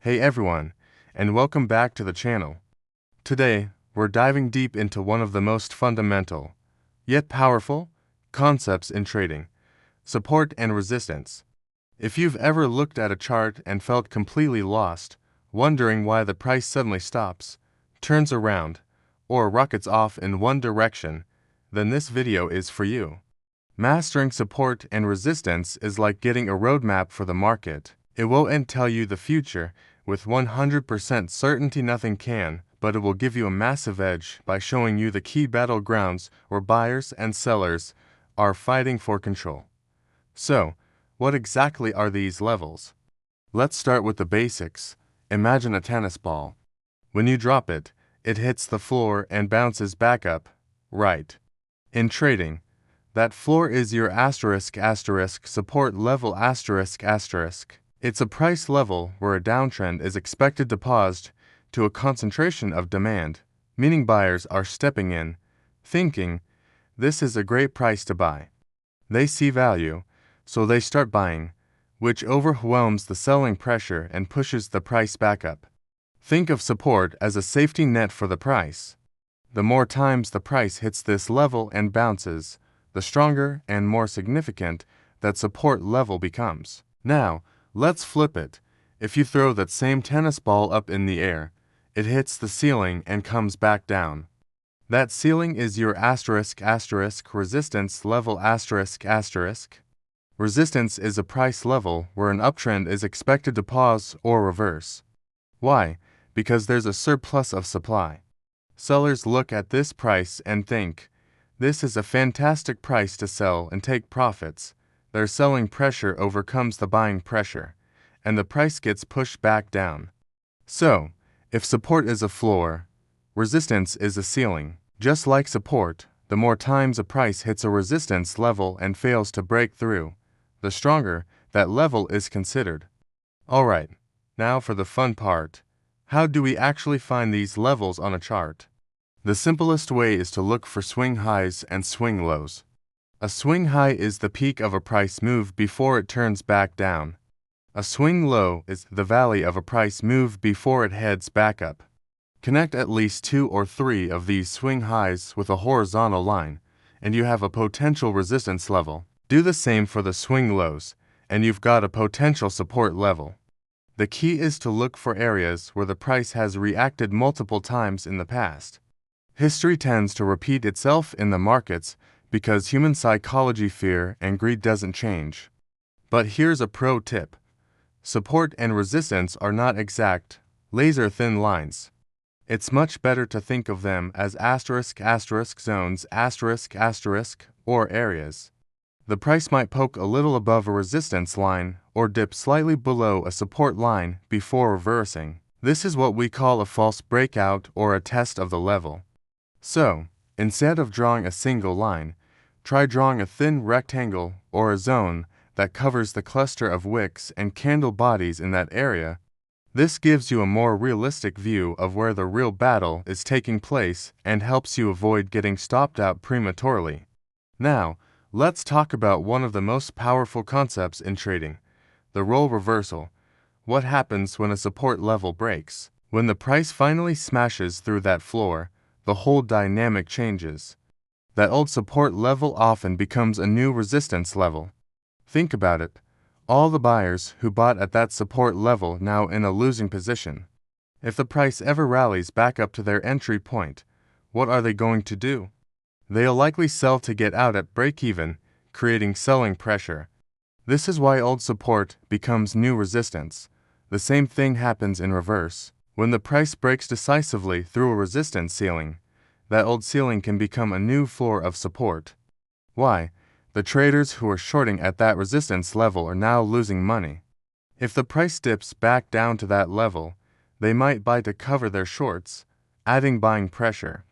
Hey everyone, and welcome back to the channel. Today, we're diving deep into one of the most fundamental, yet powerful, concepts in trading: support and resistance. If you've ever looked at a chart and felt completely lost, wondering why the price suddenly stops, turns around, or rockets off in one direction, then this video is for you. Mastering support and resistance is like getting a roadmap for the market. It won't tell you the future with 100% certainty, nothing can, but it will give you a massive edge by showing you the key battlegrounds where buyers and sellers are fighting for control. So, what exactly are these levels? Let's start with the basics. Imagine a tennis ball. When you drop it, it hits the floor and bounces back up, right? In trading, that floor is your support level ***. It's a price level where a downtrend is expected to pause to a concentration of demand, meaning buyers are stepping in, thinking, this is a great price to buy. They see value, so they start buying, which overwhelms the selling pressure and pushes the price back up. Think of support as a safety net for the price. The more times the price hits this level and bounces, the stronger and more significant that support level becomes. Now, let's flip it. If you throw that same tennis ball up in the air, it hits the ceiling and comes back down. That ceiling is your resistance level ***. Resistance is a price level where an uptrend is expected to pause or reverse. Why? Because there's a surplus of supply. Sellers look at this price and think, this is a fantastic price to sell and take profits. Their selling pressure overcomes the buying pressure, and the price gets pushed back down. So, if support is a floor, resistance is a ceiling. Just like support, the more times a price hits a resistance level and fails to break through, the stronger that level is considered. Alright, now for the fun part. How do we actually find these levels on a chart? The simplest way is to look for swing highs and swing lows. A swing high is the peak of a price move before it turns back down. A swing low is the valley of a price move before it heads back up. Connect at least 2 or 3 of these swing highs with a horizontal line, and you have a potential resistance level. Do the same for the swing lows, and you've got a potential support level. The key is to look for areas where the price has reacted multiple times in the past. History tends to repeat itself in the markets because human psychology, fear, and greed doesn't change. But here's a pro tip. Support and resistance are not exact, laser-thin lines. It's much better to think of them as zones, or areas. The price might poke a little above a resistance line or dip slightly below a support line before reversing. This is what we call a false breakout or a test of the level. So, instead of drawing a single line, try drawing a thin rectangle or a zone that covers the cluster of wicks and candle bodies in that area. This gives you a more realistic view of where the real battle is taking place and helps you avoid getting stopped out prematurely. Now, let's talk about one of the most powerful concepts in trading: the role reversal. What happens when a support level breaks? When the price finally smashes through that floor, the whole dynamic changes. That old support level often becomes a new resistance level. Think about it. All the buyers who bought at that support level now in a losing position. If the price ever rallies back up to their entry point, what are they going to do? They'll likely sell to get out at break-even, creating selling pressure. This is why old support becomes new resistance. The same thing happens in reverse. When the price breaks decisively through a resistance ceiling, that old ceiling can become a new floor of support. Why? The traders who are shorting at that resistance level are now losing money. If the price dips back down to that level, they might buy to cover their shorts, adding buying pressure.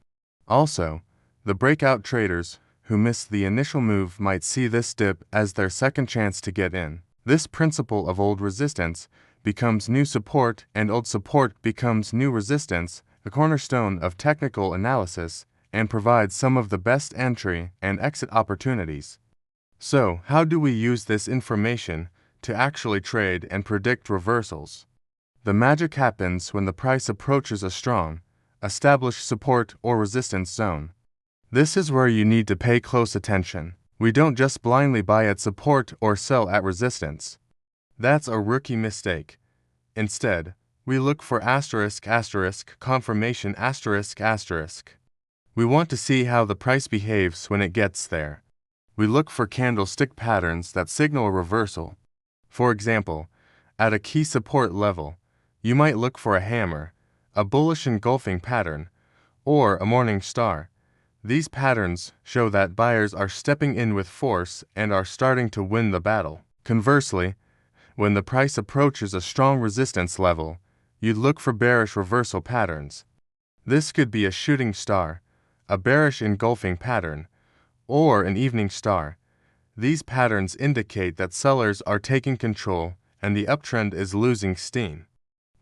Also, the breakout traders who missed the initial move might see this dip as their second chance to get in. This principle of old resistance becomes new support and old support becomes new resistance, the cornerstone of technical analysis, and provides some of the best entry and exit opportunities. So, how do we use this information to actually trade and predict reversals? The magic happens when the price approaches a strong, established support or resistance zone. This is where you need to pay close attention. We don't just blindly buy at support or sell at resistance. That's a rookie mistake. Instead, we look for confirmation . We want to see how the price behaves when it gets there. We look for candlestick patterns that signal a reversal. For example, at a key support level, you might look for a hammer, a bullish engulfing pattern, or a morning star. These patterns show that buyers are stepping in with force and are starting to win the battle. Conversely, when the price approaches a strong resistance level, you'd look for bearish reversal patterns. This could be a shooting star, a bearish engulfing pattern, or an evening star. These patterns indicate that sellers are taking control and the uptrend is losing steam.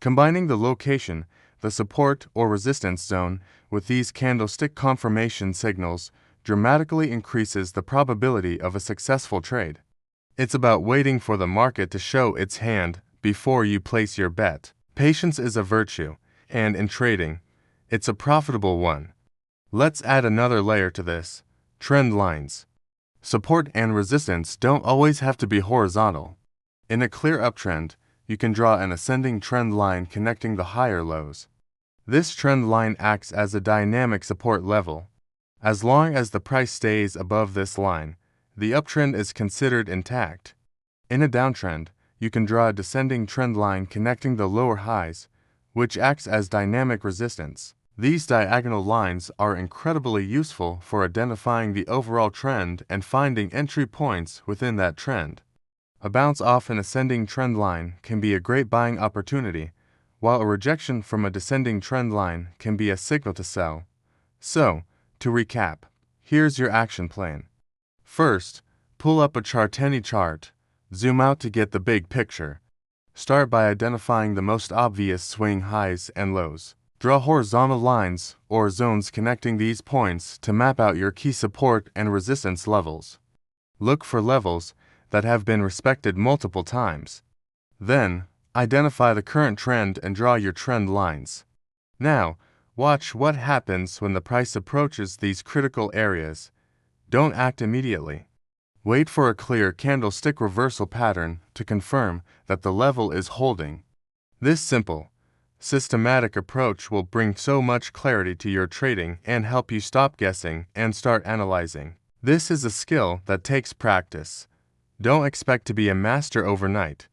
Combining the location, the support or resistance zone, with these candlestick confirmation signals dramatically increases the probability of a successful trade. It's about waiting for the market to show its hand before you place your bet. Patience is a virtue, and in trading, it's a profitable one. Let's add another layer to this: trend lines. Support and resistance don't always have to be horizontal. In a clear uptrend, you can draw an ascending trend line connecting the higher lows. This trend line acts as a dynamic support level. As long as the price stays above this line, the uptrend is considered intact. In a downtrend, you can draw a descending trend line connecting the lower highs, which acts as dynamic resistance. These diagonal lines are incredibly useful for identifying the overall trend and finding entry points within that trend. A bounce off an ascending trend line can be a great buying opportunity, while a rejection from a descending trend line can be a signal to sell. So, to recap, here's your action plan. First, pull up a Charteni chart. Zoom out to get the big picture. Start by identifying the most obvious swing highs and lows. Draw horizontal lines or zones connecting these points to map out your key support and resistance levels. Look for levels that have been respected multiple times. Then, identify the current trend and draw your trend lines. Now, watch what happens when the price approaches these critical areas. Don't act immediately. Wait for a clear candlestick reversal pattern to confirm that the level is holding. This simple, systematic approach will bring so much clarity to your trading and help you stop guessing and start analyzing. This is a skill that takes practice. Don't expect to be a master overnight.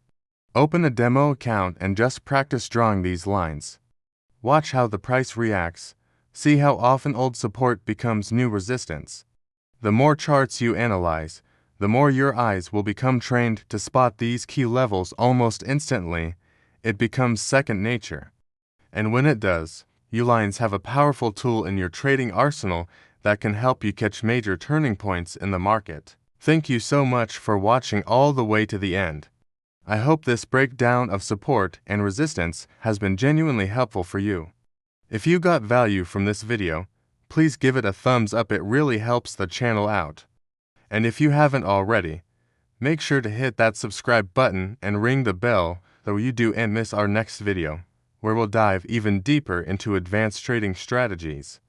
Open a demo account and just practice drawing these lines. Watch how the price reacts. See how often old support becomes new resistance. The more charts you analyze, the more your eyes will become trained to spot these key levels almost instantly. It becomes second nature. And when it does, Uline have a powerful tool in your trading arsenal that can help you catch major turning points in the market. Thank you so much for watching all the way to the end. I hope this breakdown of support and resistance has been genuinely helpful for you. If you got value from this video, please give it a thumbs up. It really helps the channel out. And if you haven't already, make sure to hit that subscribe button and ring the bell so you don't miss our next video, where we'll dive even deeper into advanced trading strategies.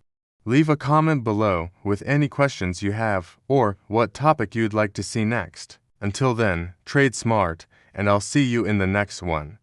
Leave a comment below with any questions you have or what topic you'd like to see next. Until then, trade smart, and I'll see you in the next one.